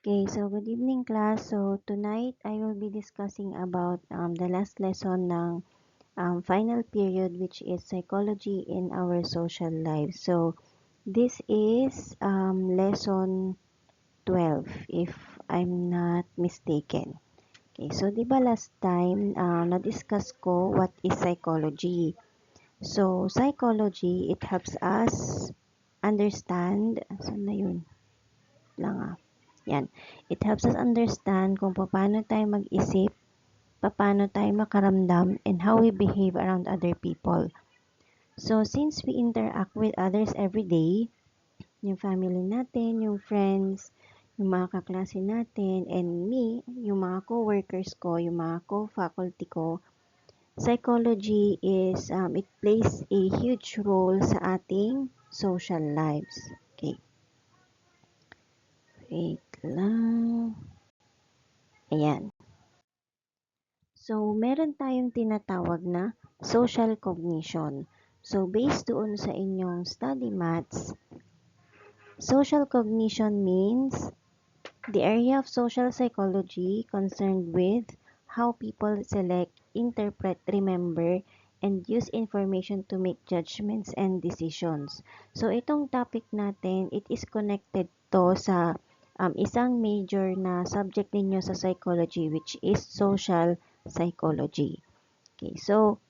Okay, so good evening class. So tonight I will be discussing about the last lesson ng final period, which is psychology in our social lives. So this is lesson 12 if I'm not mistaken. Okay, so di ba last time na-discuss ko what is psychology. So psychology, it helps us understand, saan na yun? Lang Yan. It helps us understand kung paano tayo mag-isip, paano tayo makaramdam, and how we behave around other people. So, since we interact with others every day, yung family natin, yung friends, yung mga kaklase natin, and me, yung mga co-workers ko, yung mga co-faculty ko, psychology is, it plays a huge role sa ating social lives. Okay. Wait lang. Ayan. So, meron tayong tinatawag na social cognition. So, based doon sa inyong study mats, social cognition means the area of social psychology concerned with how people select, interpret, remember, and use information to make judgments and decisions. So, itong topic natin, it is connected to sa isang major na subject ninyo sa psychology, which is social psychology. Okay, so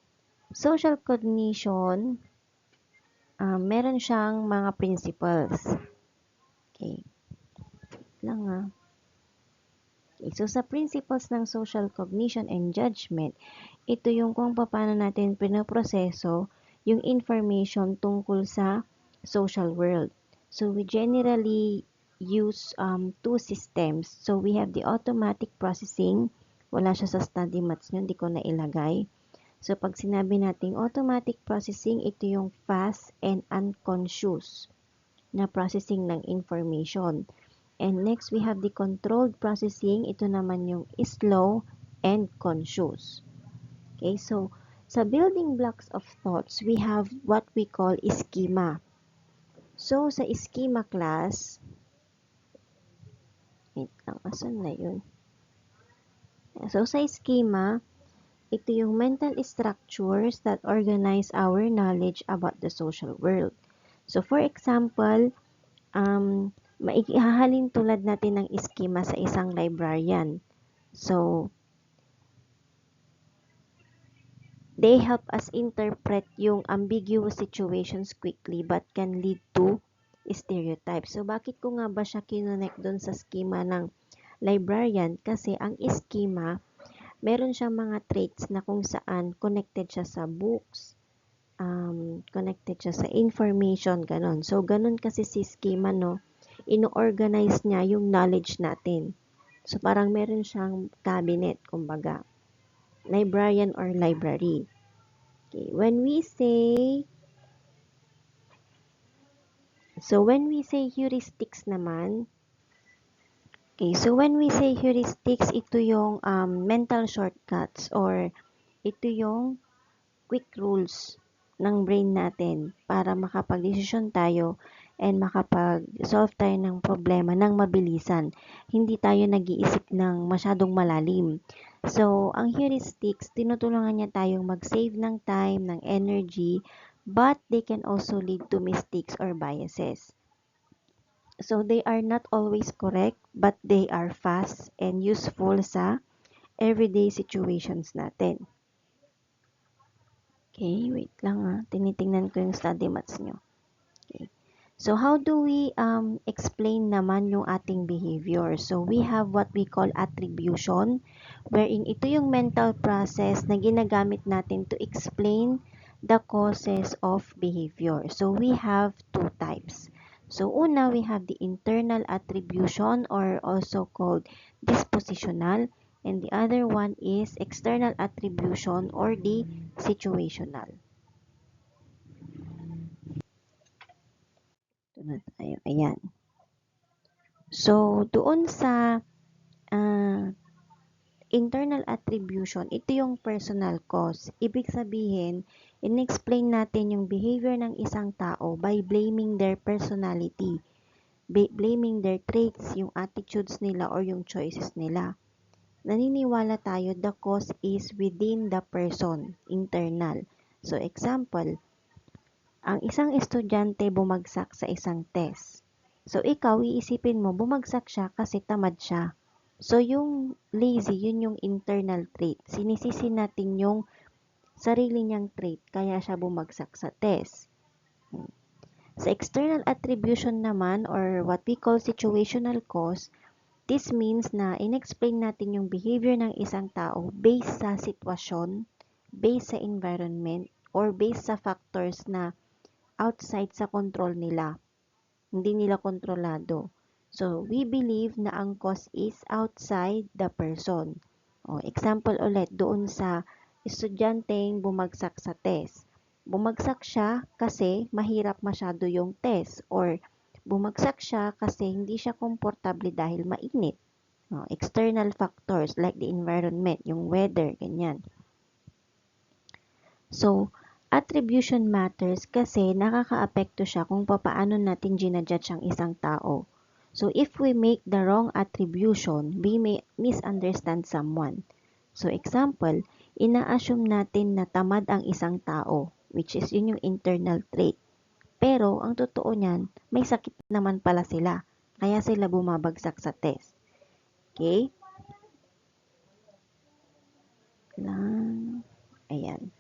social cognition, meron siyang mga principles. Okay, lang Okay, so sa principles ng social cognition and judgment, ito yung kung paano natin pinoproseso yung information tungkol sa social world. So we generally use two systems. So we have the automatic processing. Wala siya sa study mats nyo, hindi ko nailagay. So, pag sinabi nating automatic processing, ito yung fast and unconscious na processing ng information. And next, we have the controlled processing. Ito naman yung slow and conscious. Okay, so sa building blocks of thoughts, we have what we call schema. So, sa schema class, wait lang, asan na yun? So, sa schema, ito yung mental structures that organize our knowledge about the social world. So, for example, maihahalin tulad natin ng schema sa isang librarian. So, they help us interpret yung ambiguous situations quickly but can lead to stereotypes. So, bakit ko nga ba siya kinonect doon sa schema ng librarian? Kasi ang schema, meron siyang mga traits na kung saan connected siya sa books, connected siya sa information, ganon. So, ganon kasi si schema, no? Ino-organize niya yung knowledge natin. So, parang meron siyang cabinet, kumbaga. Librarian or library. Okay, when we say heuristics naman, okay, so when we say heuristics, ito yung mental shortcuts or ito yung quick rules ng brain natin para makapag-desisyon tayo and makapag-solve tayo ng problema ng mabilisan. Hindi tayo nag-iisip ng masyadong malalim. So, ang heuristics, tinutulungan niya tayong mag-save ng time, ng energy, but they can also lead to mistakes or biases. So, they are not always correct, but they are fast and useful sa everyday situations natin. Okay, wait lang tinitingnan ko yung study mats nyo. Okay. So, how do we explain naman yung ating behavior? So, we have what we call attribution, wherein ito yung mental process na ginagamit natin to explain the causes of behavior. So, we have two types. So, una, we have the internal attribution or also called dispositional, and the other one is external attribution or the situational. Ito na tayo. Ayan. So, doon sa internal attribution, ito yung personal cause. Ibig sabihin, in-explain natin yung behavior ng isang tao by blaming their personality. blaming their traits, yung attitudes nila or yung choices nila. Naniniwala tayo the cause is within the person, internal. So example, ang isang estudyante bumagsak sa isang test. So ikaw, iisipin mo, bumagsak siya kasi tamad siya. So yung lazy, yun yung internal trait. Sinisisi natin yung sarili niyang trait, kaya siya bumagsak sa test. Sa external attribution naman, or what we call situational cause, this means na inexplain natin yung behavior ng isang tao based sa sitwasyon, based sa environment, or based sa factors na outside sa control nila. Hindi nila kontrolado. So, we believe na ang cause is outside the person. Example ulit, doon sa estudyanteng bumagsak sa test. Bumagsak siya kasi mahirap masyado yung test, or bumagsak siya kasi hindi siya komportable dahil mainit. External factors like the environment, yung weather, ganyan. So, attribution matters kasi nakakaapekto siya kung paano natin ginajudge ang isang tao. So, if we make the wrong attribution, we may misunderstand someone. So, example, ina-assume natin na tamad ang isang tao, which is yun yung internal trait. Pero, ang totoo niyan, may sakit naman pala sila, kaya sila bumabagsak sa test. Okay? Ayan.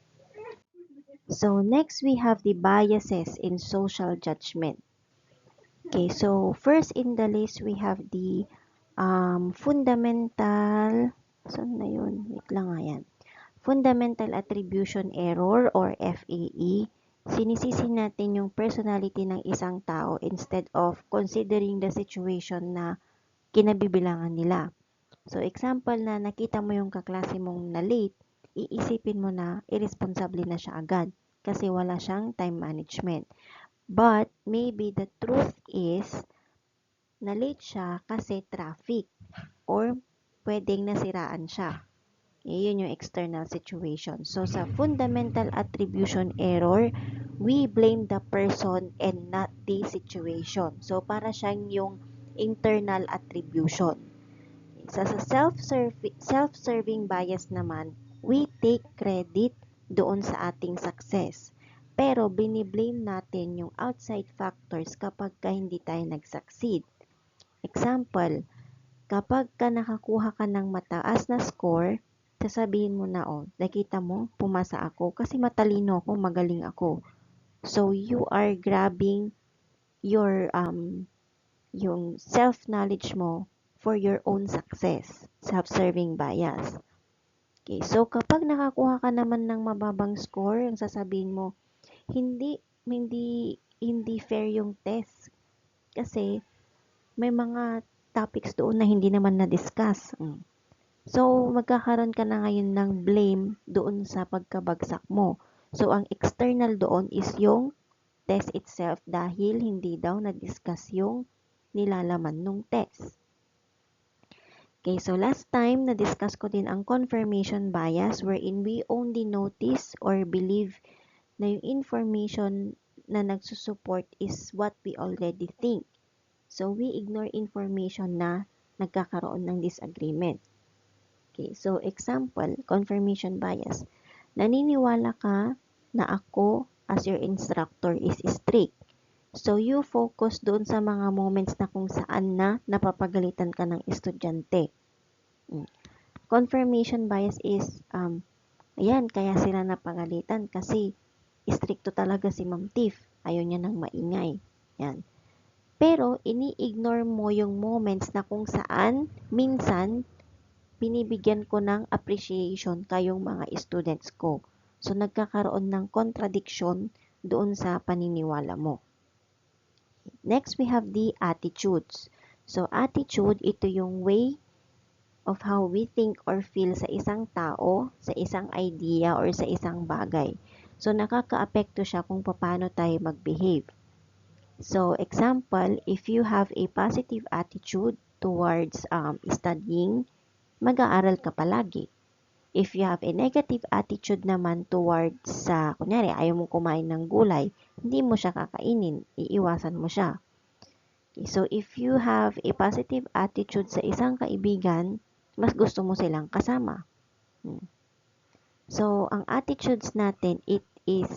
So, next we have the biases in social judgment. Okay, so first in the list we have the fundamental, saan na yun? Wait lang nga yan. Fundamental Attribution Error or FAE. Sinisisi natin yung personality ng isang tao instead of considering the situation na kinabibilangan nila. So, example na nakita mo yung kaklase mong na late, iisipin mo na irresponsible na siya agad kasi wala siyang time management. But, maybe the truth is, na late siya kasi traffic or pwedeng nasiraan siya. Yun yung external situation. So, sa fundamental attribution error, we blame the person and not the situation. So, para siyang yung internal attribution. Sa self-serving bias naman, we take credit doon sa ating success. Pero biniblame natin yung outside factors kapag hindi tayo nag-succeed. Example, kapag nakakuha ka ng mataas na score, sasabihin mo na, nakita mo, pumasa ako kasi matalino ako, magaling ako. So, you are grabbing your yung self-knowledge mo for your own success, self-serving bias. Okay, so kapag nakakuha ka naman ng mababang score, ang sasabihin mo, hindi fair yung test kasi may mga topics doon na hindi naman na-discuss. So, magkakaroon ka na ngayon ng blame doon sa pagkabagsak mo. So, ang external doon is yung test itself dahil hindi daw na-discuss yung nilalaman ng test. Okay, so last time, na-discuss ko din ang confirmation bias wherein we only notice or believe na yung information na nagsusupport is what we already think. So, we ignore information na nagkakaroon ng disagreement. Okay, so example, confirmation bias. Naniniwala ka na ako as your instructor is strict. So, you focus doon sa mga moments na kung saan na napapagalitan ka ng estudyante. Confirmation bias is, ayan, kaya sila napagalitan kasi stricto talaga si Ma'am Tiff. Ayaw niya ng maingay. Yan. Pero, ini-ignore mo yung moments na kung saan, minsan, binibigyan ko ng appreciation kayong mga students ko. So, nagkakaroon ng contradiction doon sa paniniwala mo. Next, we have the attitudes. So, attitude, ito yung way of how we think or feel sa isang tao, sa isang idea, or sa isang bagay. So, nakakaapekto siya kung paano tayo mag-behave. So, example, if you have a positive attitude towards studying, mag-aaral ka palagi. If you have a negative attitude naman towards kunyari, ayaw mong kumain ng gulay, hindi mo siya kakainin, iiwasan mo siya. Okay, so if you have a positive attitude sa isang kaibigan, mas gusto mo silang kasama. So, ang attitudes natin, it is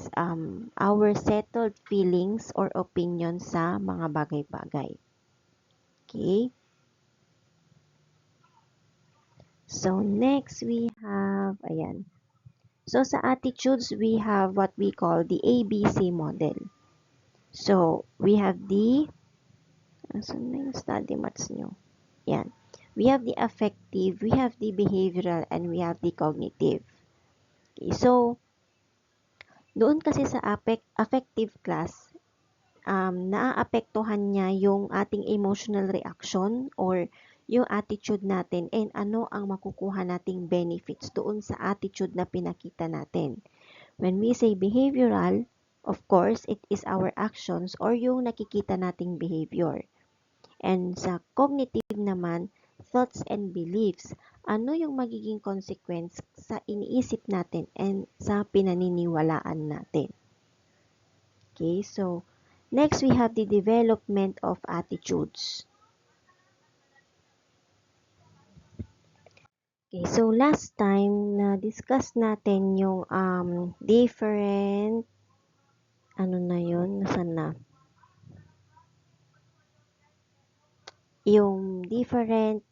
our settled feelings or opinions sa mga bagay-bagay. Okay? So, next we have, ayan. So, sa attitudes, we have what we call the ABC model. So, we have the, asan na yung study mats nyo? Yan. We have the affective, we have the behavioral, and we have the cognitive. Okay, so, doon kasi sa affective class, naaapektuhan niya yung ating emotional reaction or yung attitude natin and ano ang makukuha nating benefits doon sa attitude na pinakita natin. When we say behavioral, of course, it is our actions or yung nakikita nating behavior. And sa cognitive naman, thoughts and beliefs, ano yung magiging consequence sa iniisip natin and sa pinaniniwalaan natin. Okay, so next we have the development of attitudes. Okay, so last time na-discuss natin yung different, ano na yun, nasan na? Yung different,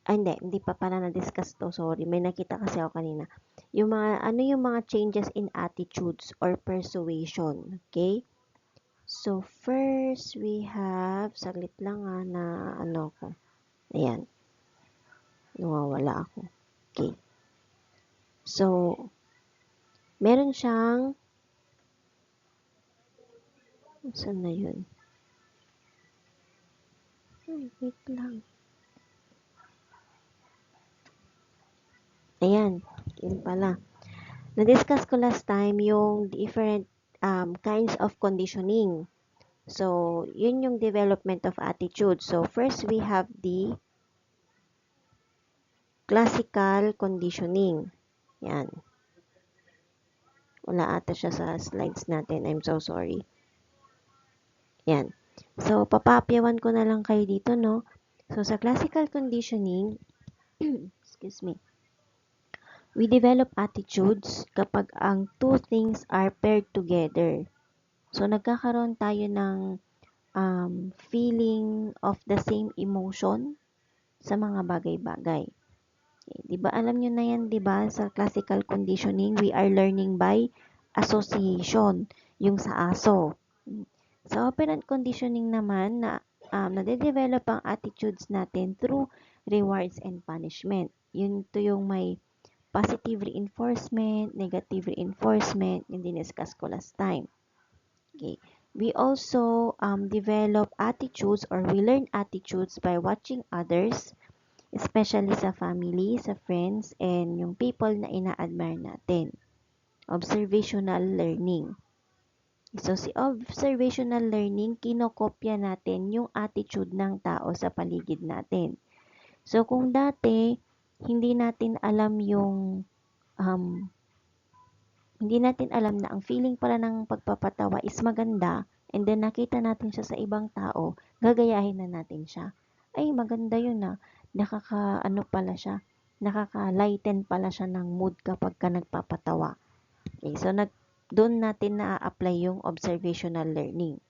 hindi pa pala na-discuss to, sorry. May nakita kasi ako kanina. Yung mga, ano yung mga changes in attitudes or persuasion, okay? So, first, we have, saglit lang na ano ko. Ayan. Nawawala ako. Okay. So, meron siyang, saan na yun? Ay, wait lang. Ayan, yun pala. Na-discuss ko last time yung different kinds of conditioning. So, yun yung development of attitude. So, first we have the classical conditioning. Yan. Wala ata siya sa slides natin. I'm so sorry. Yan. So, papapyawan ko na lang kayo dito, no? So, sa classical conditioning, excuse me, we develop attitudes kapag ang two things are paired together. So, nagkakaroon tayo ng feeling of the same emotion sa mga bagay-bagay. Okay, di ba alam nyo na yan, di ba? Sa classical conditioning, we are learning by association, yung sa aso. Sa operant conditioning naman, nade-develop ang attitudes natin through rewards and punishment. Yun to yung may positive reinforcement, negative reinforcement, yung diniscuss ko last time. Okay. We also develop attitudes or we learn attitudes by watching others, especially sa family, sa friends, and yung people na ina-admire natin. Observational learning. So, si observational learning, kinokopya natin yung attitude ng tao sa paligid natin. So, kung dati, hindi natin alam yung, hindi natin alam na ang feeling pala ng pagpapatawa is maganda, and then nakita natin siya sa ibang tao, gagayahin na natin siya. Ay, maganda yun nakaka-ano pala siya, nakaka-lighten pala siya ng mood kapag ka nagpapatawa. Okay, so doon natin na-apply yung observational learning.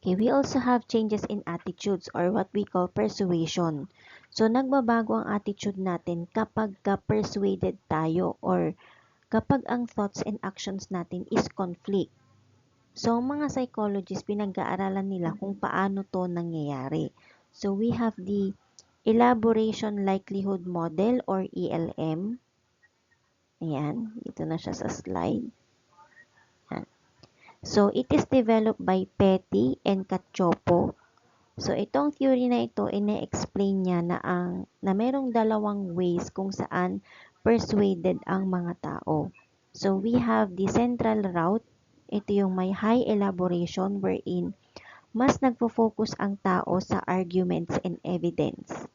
Okay, we also have changes in attitudes or what we call persuasion. So, nagbabago ang attitude natin kapag ka-persuaded tayo or kapag ang thoughts and actions natin is conflict. So, mga psychologists, pinag-aaralan nila kung paano to nangyayari. So, we have the Elaboration Likelihood Model or ELM. Ayan, dito na siya sa slide. Ayan. So, it is developed by Petty and Cacciopo. So, itong theory na ito, ine-explain niya na merong dalawang ways kung saan persuaded ang mga tao. So, we have the central route. Ito yung may high elaboration wherein mas nagfo-focus ang tao sa arguments and evidence.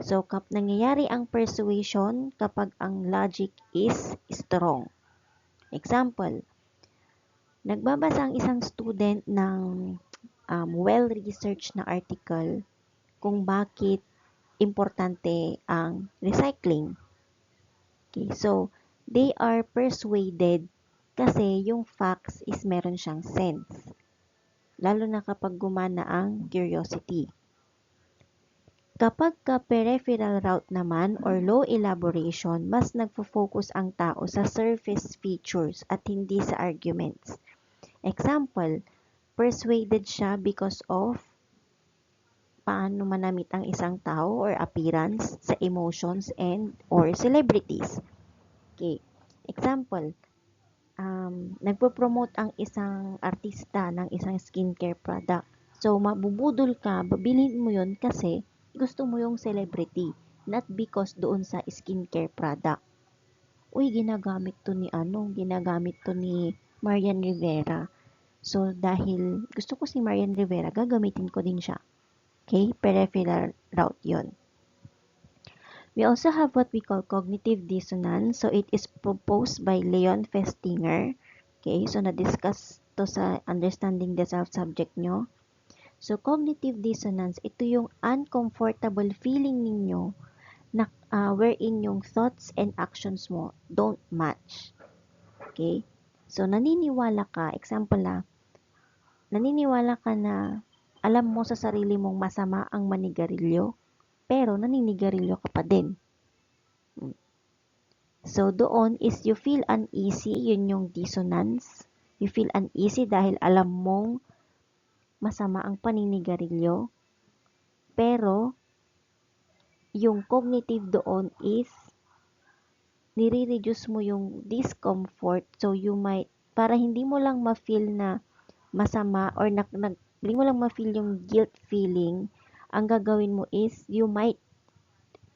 So, nangyayari ang persuasion kapag ang logic is strong. Example, nagbabasa ang isang student ng well-researched na article kung bakit importante ang recycling. Okay, so they are persuaded kasi yung facts is meron siyang sense. Lalo na kapag gumana ang curiosity. Kapag peripheral route naman or low elaboration, mas nagfo-focus ang tao sa surface features at hindi sa arguments. Example, persuaded siya because of paano manamit ang isang tao or appearance sa emotions and or celebrities. Okay. Example, nagpo-promote ang isang artista ng isang skincare product. So, mabubudol ka, babilhin mo yun kasi gusto mo yung celebrity, not because doon sa skincare product. Uy, ginagamit to ni Marian Rivera. So, dahil gusto ko si Marian Rivera, gagamitin ko din siya. Okay? Peripheral route yon. We also have what we call cognitive dissonance. So, it is proposed by Leon Festinger. Okay, so na-discuss to sa understanding the self-subject nyo. So, cognitive dissonance, ito yung uncomfortable feeling ninyo na wherein yung thoughts and actions mo don't match. Okay? So, naniniwala ka, example naniniwala ka na alam mo sa sarili mong masama ang manigarilyo, pero naninigarilyo ka pa din. So, doon is you feel uneasy, yun yung dissonance. You feel uneasy dahil alam mong masama ang paninigarilyo. Pero, yung cognitive doon is nire-reduce mo yung discomfort. So, you might, para hindi mo lang ma-feel na masama or hindi mo lang ma-feel yung guilt feeling, ang gagawin mo is you might,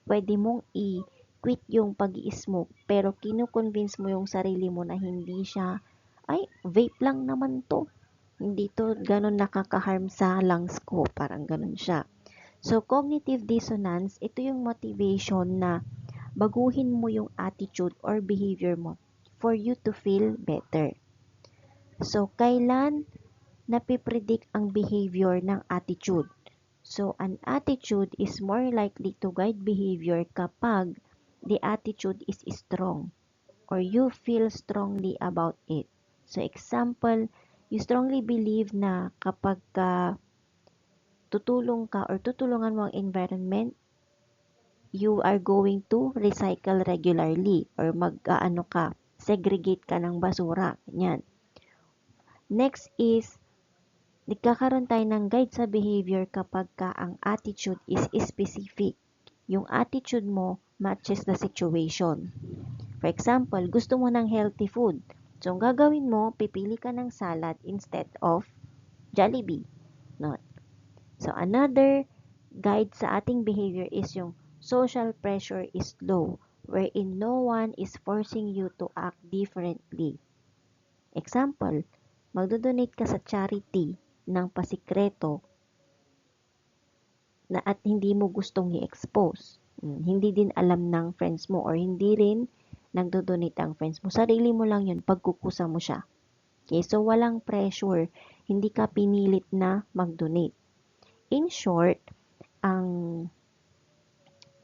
pwede mong i-quit yung pag-i-smoke pero kino-convince mo yung sarili mo na hindi siya, ay, vape lang naman to. Hindi to ganun nakaka-harm sa lungs ko. Parang ganun siya. So, cognitive dissonance, ito yung motivation na baguhin mo yung attitude or behavior mo for you to feel better. So, kailan napipredict ang behavior ng attitude? So, an attitude is more likely to guide behavior kapag the attitude is strong or you feel strongly about it. So, example, you strongly believe na kapag tutulong ka or tutulungan mo ang environment, you are going to recycle regularly or segregate ka ng basura. Ganyan. Next is, nagkakaroon tayo ng guide sa behavior kapag ang attitude is specific. Yung attitude mo matches the situation. For example, gusto mo ng healthy food. So, ang gagawin mo, pipili ka ng salad instead of Jollibee. No? So, another guide sa ating behavior is yung social pressure is low, wherein no one is forcing you to act differently. Example, magdodonate ka sa charity ng pasikreto na at hindi mo gustong i-expose. Hindi din alam ng friends mo or hindi rin nagdodonate ang friends mo. Sarili mo lang yun, pagkukusa mo siya. Okay, so walang pressure. Hindi ka pinilit na mag-donate. In short, ang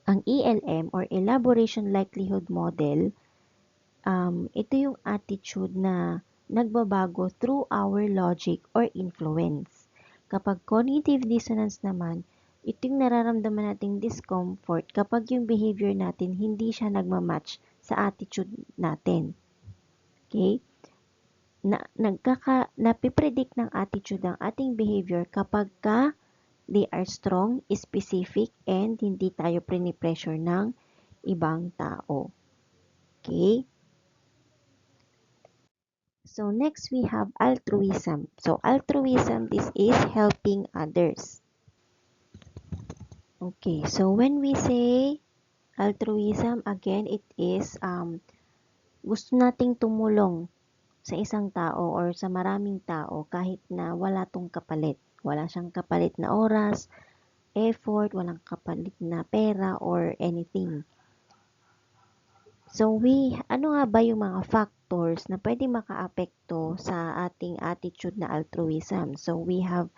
ELM or Elaboration Likelihood Model, ito yung attitude na nagbabago through our logic or influence. Kapag cognitive dissonance naman, ito yung nararamdaman nating discomfort kapag yung behavior natin hindi siya nagmamatch sa attitude natin. Okay? Napipredict ng attitude ang ating behavior kapag they are strong, specific, and hindi tayo pressure ng ibang tao. Okay? So, next we have altruism. So, altruism, this is helping others. Okay, so when we say altruism, again, it is gusto nating tumulong sa isang tao or sa maraming tao kahit na wala tong kapalit. Wala siyang kapalit na oras, effort, walang kapalit na pera or anything. So, ano nga ba yung mga factors na pwede makaapekto sa ating attitude na altruism? So, we have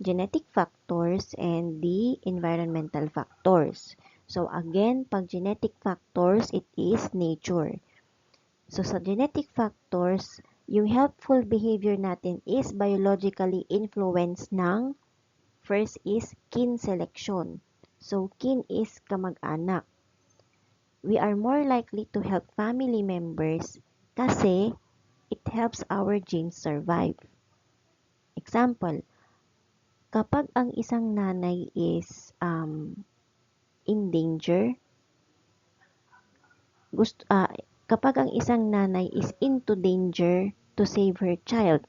genetic factors and the environmental factors. So again, pag genetic factors, it is nature. So sa genetic factors, yung helpful behavior natin is biologically influenced ng first is kin selection. So kin is kamag-anak. We are more likely to help family members kasi it helps our genes survive. Example, kapag ang isang nanay is in danger, gusto, kapag ang isang nanay is into danger to save her child,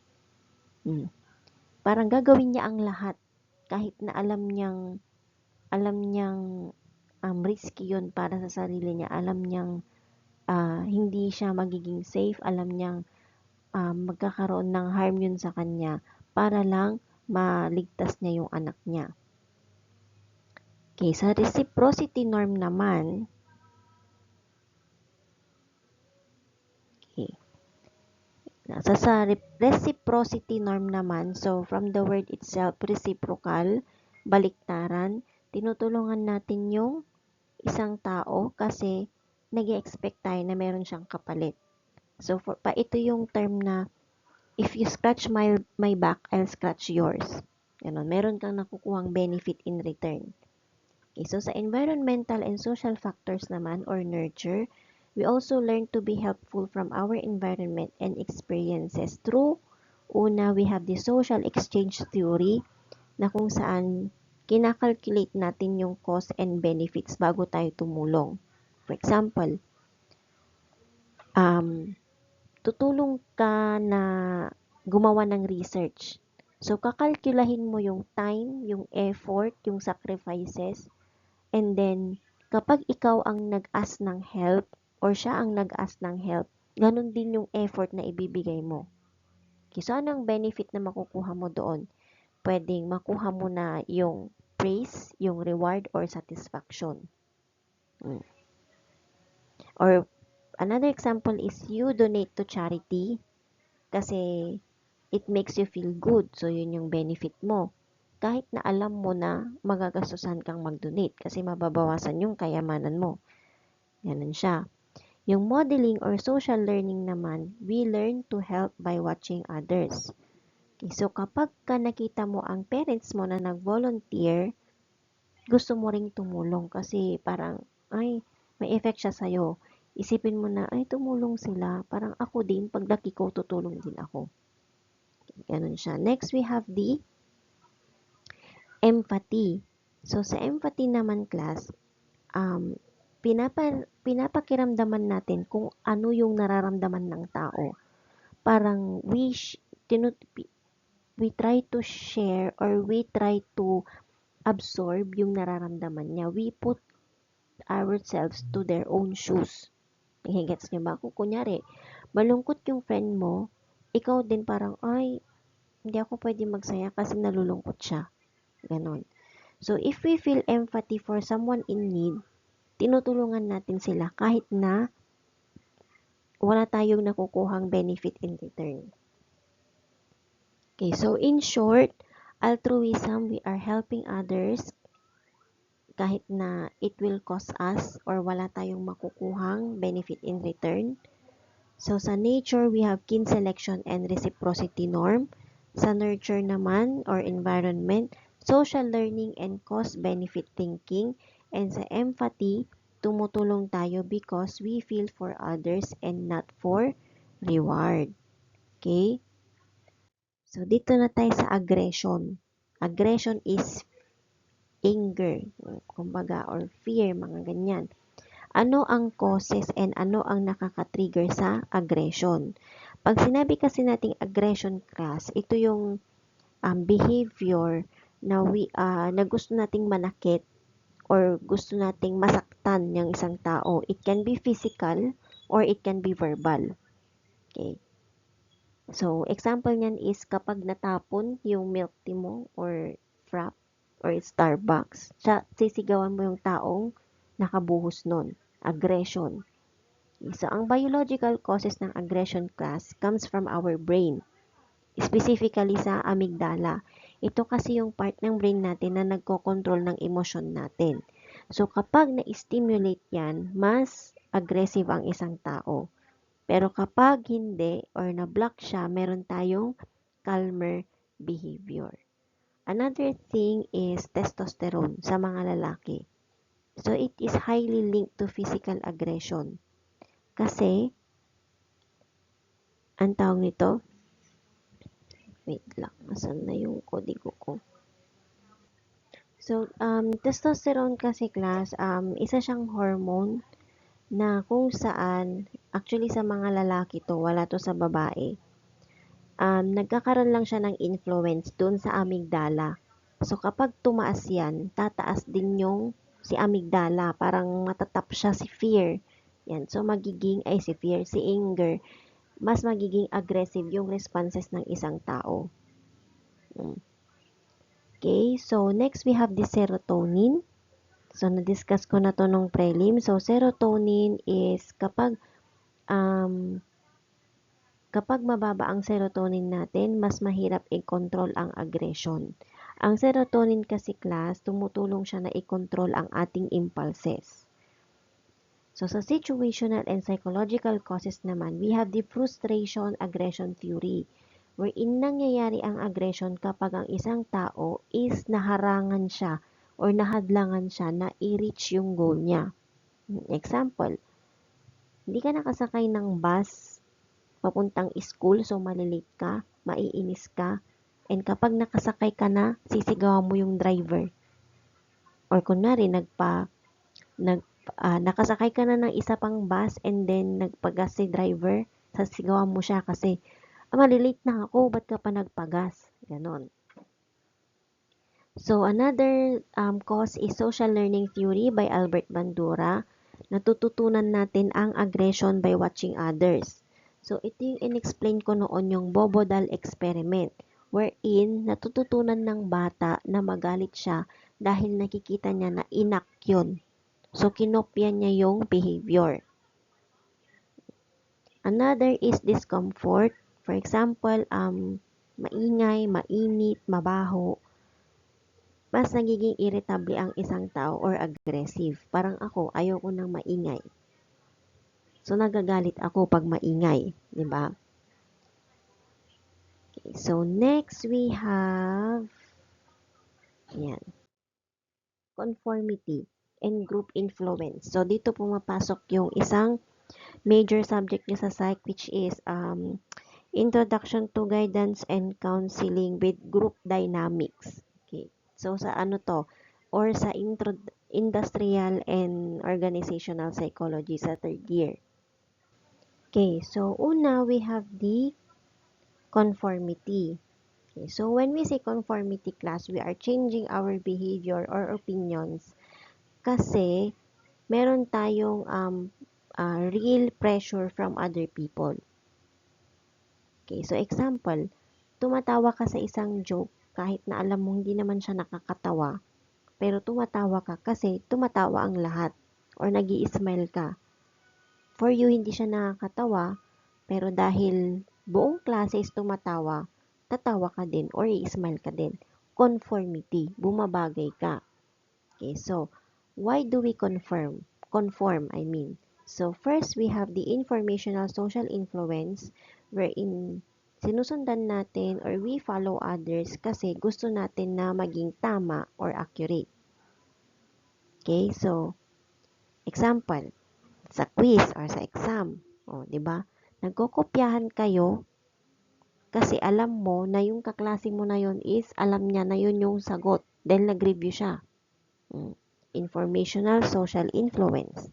parang gagawin niya ang lahat kahit na alam niyang risky yun para sa sarili niya, alam niyang hindi siya magiging safe, alam niyang magkakaroon ng harm yun sa kanya para lang maligtas niya yung anak niya. Okay, sa reciprocity norm naman, okay, sa reciprocity norm naman, so from the word itself, reciprocal, baliktaran, tinutulungan natin yung isang tao kasi nag-expect tayo na meron siyang kapalit. So, ito yung term na, if you scratch my back, I'll scratch yours. Ganon, meron kang nakukuhang benefit in return. Okay, so sa environmental and social factors naman or nurture, we also learn to be helpful from our environment and experiences through, una, we have the social exchange theory na kung saan kinakalculate natin yung cost and benefits bago tayo tumulong. For example, tutulong ka na gumawa ng research. So, kakalkulahin mo yung time, yung effort, yung sacrifices, and then, kapag ikaw ang nag-ask ng help, or siya ang nag-ask ng help, ganun din yung effort na ibibigay mo. Okay, so, anong benefit na makukuha mo doon? Pwedeng makuha mo na yung praise, yung reward, or satisfaction. Or, another example is you donate to charity kasi it makes you feel good. So, yun yung benefit mo. Kahit na alam mo na magagastusan kang mag-donate kasi mababawasan yung kayamanan mo. Ganun siya. Yung modeling or social learning naman, we learn to help by watching others. Okay, so kapag ka nakita mo ang parents mo na nag-volunteer, gusto mo ring tumulong kasi parang, ay, may effect siya sa'yo. Isipin mo na, ay, tumulong sila. Parang ako din, paglaki ko, tutulong din ako. Ganun siya. Next, we have the empathy. So, sa empathy naman, class, pinapakiramdaman natin kung ano yung nararamdaman ng tao. Parang we try to share or we try to absorb yung nararamdaman niya. We put ourselves to their own shoes. Gets niyo ba? Kung kunyari, malungkot yung friend mo, ikaw din parang, ay, hindi ako pwede magsaya kasi nalulungkot siya. Ganon. So, if we feel empathy for someone in need, tinutulungan natin sila kahit na wala tayong nakukuhang benefit in return. Okay, so in short, altruism, we are helping others kahit na it will cost us or wala tayong makukuhang benefit in return. So, sa nature, we have kin selection and reciprocity norm. Sa nurture naman or environment, social learning and cost-benefit thinking. And sa empathy, tumutulong tayo because we feel for others and not for reward. Okay? So, dito na tayo sa aggression. Aggression is anger, kumbaga, or fear, mga ganyan. Ano ang causes and ano ang nakaka-trigger sa aggression? Pag sinabi kasi nating aggression, class, ito yung behavior na na gusto nating manakit or gusto nating masaktan yung isang tao. It can be physical or it can be verbal. Okay. So, example niyan is kapag natapon yung milk tea mo or frap or Starbucks, sisigawan mo yung taong nakabuhos nun. Aggression. So, ang biological causes ng aggression, class, comes from our brain, specifically sa amygdala. Ito kasi yung part ng brain natin na nagko-control ng emosyon natin. So, kapag na-stimulate yan, mas aggressive ang isang tao. Pero kapag hindi or na-block siya, meron tayong calmer behavior. Another thing is testosterone sa mga lalaki. So, it is highly linked to physical aggression. Kasi, ang tawag nito, wait lang, asan na yung kodigo ko? So, testosterone kasi class, isa siyang hormone na kung saan, actually sa mga lalaki to, wala to sa babae. Nagkakaroon lang siya ng influence dun sa amygdala. So, kapag tumaas yan, tataas din yung si amygdala. Parang matatap siya si fear. Yan. So, si fear, si anger, mas magiging aggressive yung responses ng isang tao. Okay, so next we have the serotonin. So, na-discuss ko na to nung prelim. So, serotonin is um, kapag mababa ang serotonin natin, mas mahirap i-control ang aggression. Ang serotonin kasi class, tumutulong siya na i-control ang ating impulses. So, sa situational and psychological causes naman, we have the frustration-aggression theory, wherein nangyayari ang aggression kapag ang isang tao is naharangan siya or nahadlangan siya na i-reach yung goal niya. Example, hindi ka nakasakay ng bus papuntang school, so malilate ka, maiinis ka, and kapag nakasakay ka na, sisigawan mo yung driver. Or kunwari, nakasakay ka na ng isa pang bus and then nagpagas si driver, sasigawan mo siya kasi, malilate na ako, ba't ka pa nagpagas? Ganon. So, another cause is social learning theory by Albert Bandura. Natututunan natin ang aggression by watching others. So, ito yung in-explain ko noon yung Bobodal experiment, wherein natututunan ng bata na magalit siya dahil nakikita niya na inak yun. So, kinopya niya yung behavior. Another is discomfort. For example, maingay, mainit, mabaho. Mas nagiging irritable ang isang tao or aggressive. Parang ako, ayoko nang maingay. So, nagagalit ako pag maingay. Diba? Okay, so, next we have yan, conformity and group influence. So, dito pumapasok yung isang major subject niya sa psych, which is Introduction to Guidance and Counseling with Group Dynamics. Okay. So, sa ano to? Or sa Industrial and Organizational Psychology sa third year. Okay. So, una, we have the conformity. Okay. So, when we say conformity class, we are changing our behavior or opinions kasi meron tayong real pressure from other people. Okay, so example, tumatawa ka sa isang joke kahit na alam mo hindi naman siya nakakatawa, pero tumatawa ka kasi tumatawa ang lahat or nag-i-smile ka. For you, hindi siya nakakatawa, pero dahil buong klase is tumatawa, tatawa ka din or i-smile ka din. Conformity, bumabagay ka. Okay, so why do we conform, I mean. So first, we have the informational social influence wherein sinusundan natin or we follow others kasi gusto natin na maging tama or accurate. Okay, so example, sa quiz or sa exam, di ba? Nagkokopyahan kayo kasi alam mo na yung kaklase mo na yun is alam niya na yun yung sagot dahil nag-review siya. Informational social influence.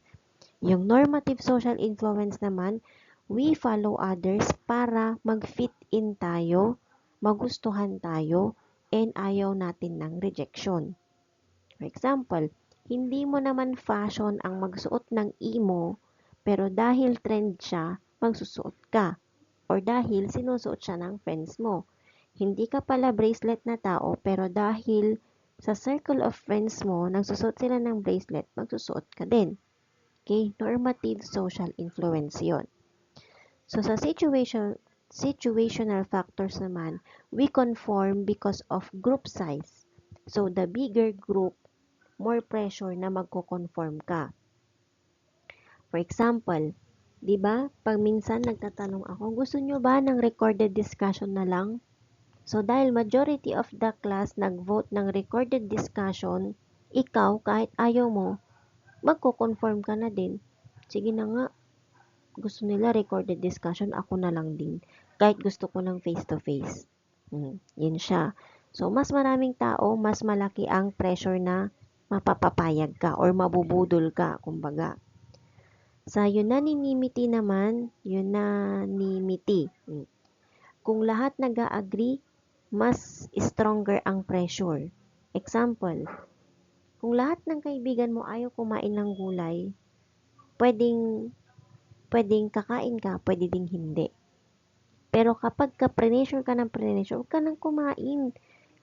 Yung normative social influence naman, we follow others para mag-fit in tayo, magustuhan tayo, and ayaw natin ng rejection. For example, hindi mo naman fashion ang magsuot ng emo, pero dahil trend siya, magsusuot ka. Or dahil sinusuot siya ng friends mo. Hindi ka pala bracelet na tao, pero dahil sa circle of friends mo, nagsusuot sila ng bracelet, magsusuot ka din. Okay? Normative social influence yon. So, sa situational factors naman, we conform because of group size. So, the bigger group, more pressure na magko-conform ka. For example, di ba, pag minsan nagtatanong ako, gusto nyo ba ng recorded discussion na lang? So, dahil majority of the class nag-vote ng recorded discussion, ikaw, kahit ayaw mo, magko-conform ka na din. Sige na nga, gusto nila recorded discussion, ako na lang din. Kahit gusto ko ng face-to-face. Yun siya. So, mas maraming tao, mas malaki ang pressure na mapapapayag ka or mabubudol ka, kumbaga. Sa unanimity naman, unanimity. Kung lahat nag-agree, mas stronger ang pressure. Example, kung lahat ng kaibigan mo ayaw kumain ng gulay, pwedeng kakain ka, pwede ding hindi. Pero kapag ka-pressure ka ng pressure, huwag ka nang kumain.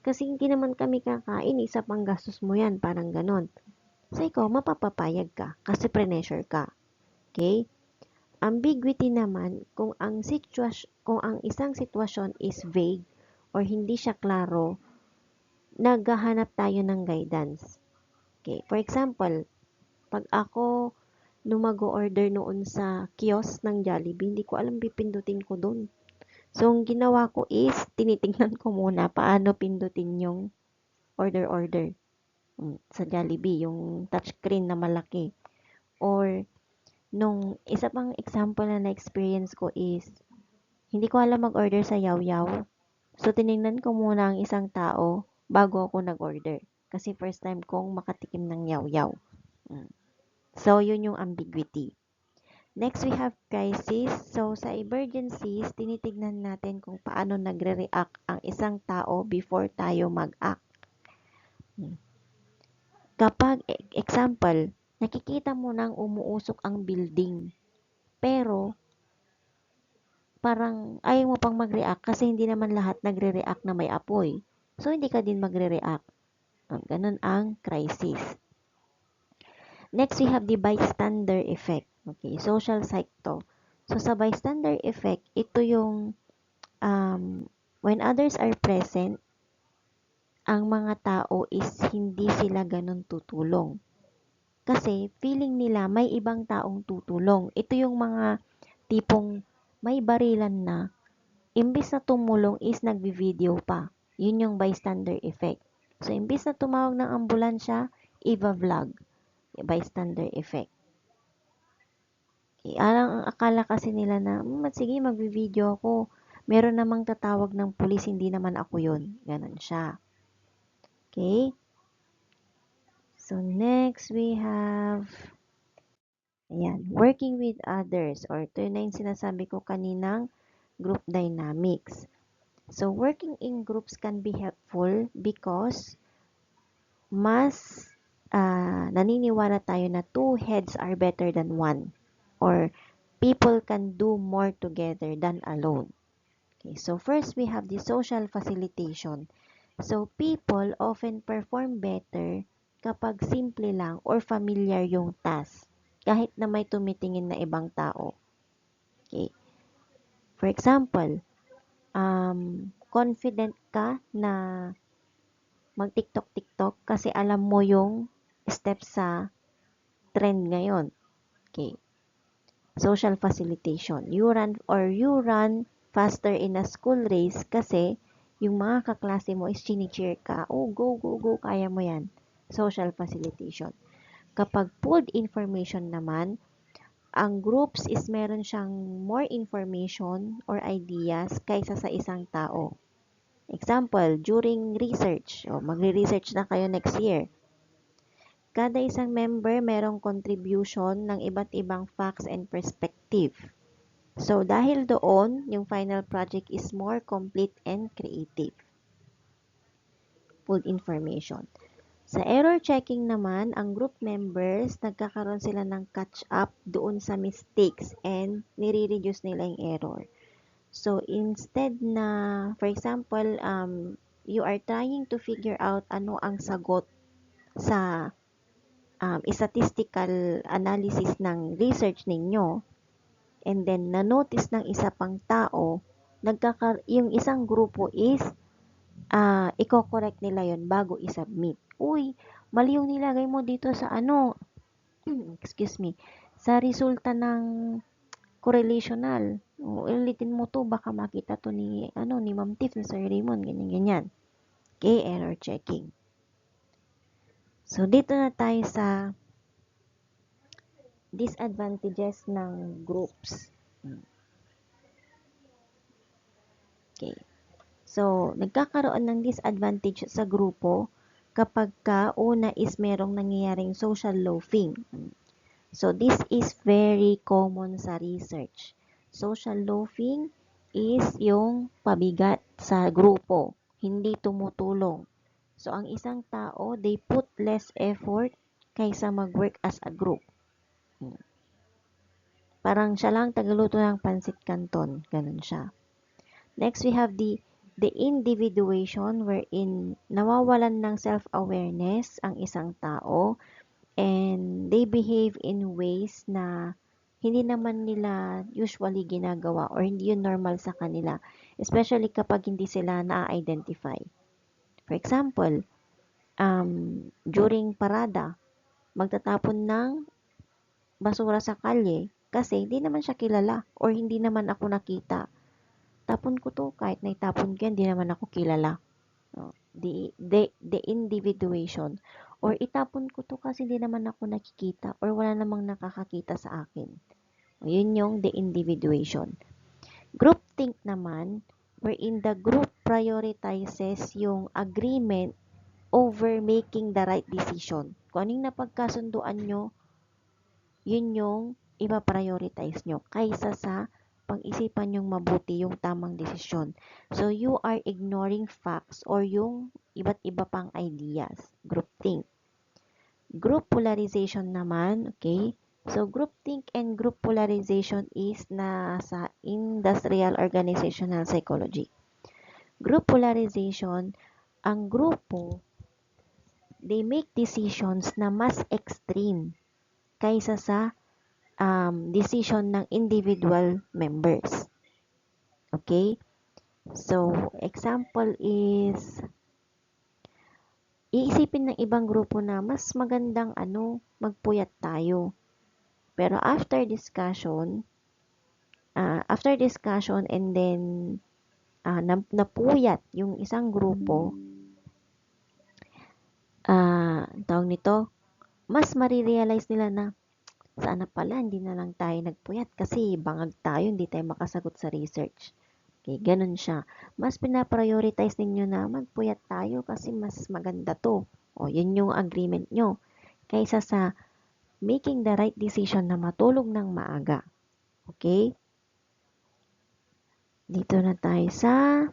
Kasi hindi naman kami kakain, isa pang gastos mo yan, parang ganon. So, ikaw, mapapapayag ka kasi pressure ka. Okay? Ambiguity naman, kung ang isang sitwasyon is vague or hindi siya klaro, naghahanap tayo ng guidance. Okay? For example, pag ako nung mag-order noon sa kiosk ng Jollibee, hindi ko alam pipindutin ko doon. So, ang ginawa ko is, tinitingnan ko muna paano pindutin yung order sa Jollibee, yung touchscreen na malaki. Or, nung isa pang example na na-experience ko is, hindi ko alam mag-order sa Yaw-Yaw. So, tinignan ko muna ang isang tao bago ako nag-order. Kasi first time kong makatikim ng Yaw-Yaw. So, yun yung ambiguity. Next, we have crisis. So, sa emergencies, tinitignan natin kung paano nagre-react ang isang tao before tayo mag-act. Kapag, example, nakikita mo nang umuusok ang building, pero parang ayaw mo pang mag-react kasi hindi naman lahat nagre-react na may apoy. So, hindi ka din magre-react. Ganun ang crisis. Next, we have the bystander effect. Okay, social psych to. So, sa bystander effect, ito yung when others are present, ang mga tao is hindi sila ganun tutulong. Kasi feeling nila may ibang taong tutulong. Ito yung mga tipong may barilan na, imbis na tumulong is nagbi-video pa. Yun yung bystander effect. So, imbis na tumawag ng ambulansya, iba-vlog. Bystander effect. Okay. Ang akala kasi nila na, sige, magbi-video ako. Meron namang tatawag ng pulis, hindi naman ako yun. Ganon siya. Okay? So, next we have, ayan, working with others. Or ito na yung sinasabi ko kaninang group dynamics. So, working in groups can be helpful because mas naniniwala tayo na two heads are better than one. Or people can do more together than alone. Okay, so first we have the social facilitation. So people often perform better kapag simple lang or familiar yung task, kahit na may tumitingin na ibang tao. Okay. For example, confident ka na mag-TikTok kasi alam mo yung steps sa trend ngayon. Okay. Social facilitation. You run faster in a school race kasi yung mga kaklase mo is chini-cheer ka. Oh, go, go, go, kaya mo yan. Social facilitation. Kapag pooled information naman, ang groups is meron siyang more information or ideas kaysa sa isang tao. Example, during research, magre-research na kayo next year. Kada isang member merong contribution ng iba't ibang facts and perspective. So, dahil doon, yung final project is more complete and creative. Full information. Sa error checking naman, ang group members, nagkakaroon sila ng catch up doon sa mistakes and nire-reduce nila yung error. So, instead na, for example, you are trying to figure out ano ang sagot sa statistical analysis ng research ninyo, and then na-notice ng isa pang tao yung isang grupo is i-correct nila yon bago i-submit. Uy, mali yung nilagay mo dito sa ano, excuse me, sa resulta ng correlational. Ulitin mo to, baka makita to ni, ni Ma'am Tiff, ni Sir Raymond, ganyan-ganyan. Okay, error checking. So, dito na tayo sa disadvantages ng groups. Okay. So, nagkakaroon ng disadvantage sa grupo kapag una is merong nangyayaring social loafing. So, this is very common sa research. Social loafing is yung pabigat sa grupo, hindi tumutulong. So, ang isang tao, they put less effort kaysa mag-work as a group. Parang siya lang tagaluto ng pansit canton. Ganun siya. Next, we have the individuation wherein nawawalan ng self-awareness ang isang tao and they behave in ways na hindi naman nila usually ginagawa or hindi yun normal sa kanila, especially kapag hindi sila na-identify. For example, during parada, magtatapon ng basura sa kalye kasi hindi naman siya kilala or hindi naman ako nakita. Tapon ko to, kahit naitapon ko yan, hindi naman ako kilala. The individuation. Or itapon ko to kasi hindi naman ako nakikita or wala namang nakakakita sa akin. Yun yung the individuation. Groupthink naman, wherein the group prioritizes yung agreement over making the right decision. Kung anong napagkasunduan nyo, yun yung ipa-prioritize nyo kaysa sa pag-isipan yung mabuti yung tamang desisyon. So, you are ignoring facts or yung iba't iba pang ideas. Groupthink. Group polarization naman, okay? So, groupthink and group polarization is nasa industrial organizational psychology. Group polarization, ang grupo, they make decisions na mas extreme kaysa sa decision ng individual members. Okay? So, example is, iisipin ng ibang grupo na mas magandang magpuyat tayo. Pero after discussion and then napuyat yung isang grupo, tawag nito, mas marirealize nila na sana pala hindi na lang tayo nagpuyat kasi bangag tayo, hindi tayo makasagot sa research. Okay, ganun siya. Mas pinaprioritize ninyo na magpuyat tayo kasi mas maganda to. O, yun yung agreement nyo. Kaysa sa making the right decision na matulog ng maaga. Okay? Dito na tayo sa